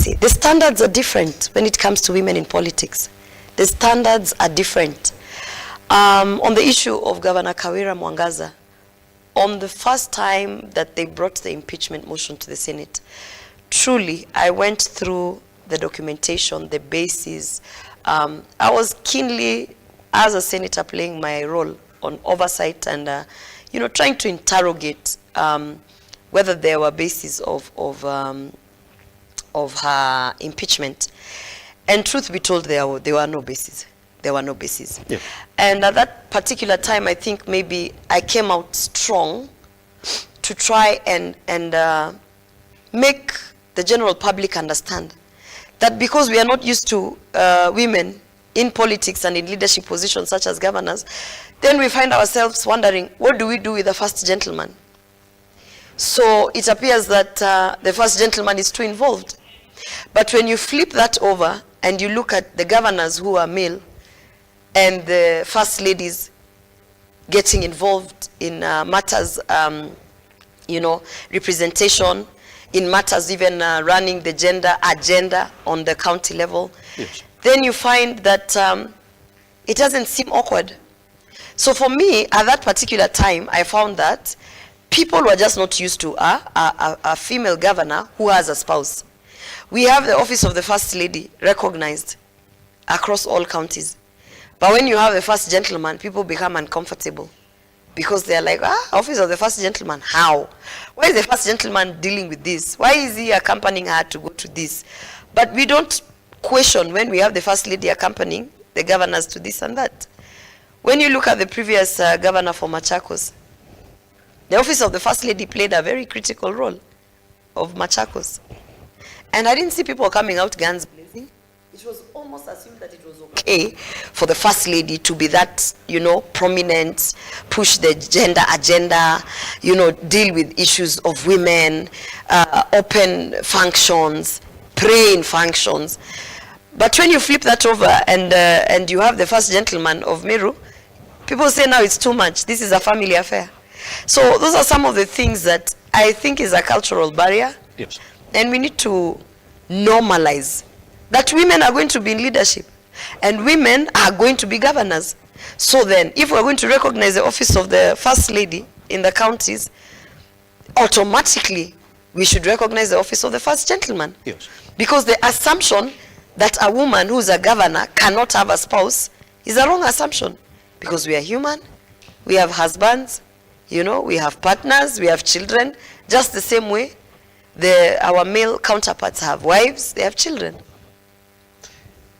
say? The standards are different when it comes to women in politics. The standards are different. On the issue of Governor Kawira Mwangaza, on the first time that they brought the impeachment motion to the Senate, truly, I went through the documentation, the basis. I was keenly, as a senator, playing my role on oversight and, trying to interrogate whether there were bases of her impeachment. And truth be told, there were no bases. There were no bases. Yeah. And at that particular time, I think maybe I came out strong to try and make the general public understand that because we are not used to women in politics and in leadership positions such as governors, then we find ourselves wondering, what do we do with the first gentleman? So it appears that the first gentleman is too involved. But when you flip that over and you look at the governors who are male and the first ladies getting involved in matters, representation, in matters even running the gender agenda on the county level, yes, then you find that it doesn't seem awkward. So for me, at that particular time, I found that people were just not used to a female governor who has a spouse. We have the office of the First Lady recognized across all counties. But when you have the First Gentleman, people become uncomfortable because they're like, office of the First Gentleman, how? Why is the First Gentleman dealing with this? Why is he accompanying her to go to this? But we don't question when we have the First Lady accompanying the governors to this and that. When you look at the previous governor for Machakos, the office of the First Lady played a very critical role of Machakos. And I didn't see people coming out guns blazing. It was almost assumed that it was okay for the First Lady to be that, prominent, push the gender agenda, deal with issues of women, open functions, pray in functions. But when you flip that over and you have the First Gentleman of Meru, people say now it's too much. This is a family affair. So those are some of the things that I think is a cultural barrier. Yes. And we need to normalize that women are going to be in leadership and women are going to be governors. So then, if we're going to recognize the office of the First Lady in the counties, automatically we should recognize the office of the First Gentleman. Yes. Because the assumption that a woman who's a governor cannot have a spouse is a wrong assumption. Because we are human, we have husbands, we have partners, we have children, just the same way our male counterparts have wives, they have children.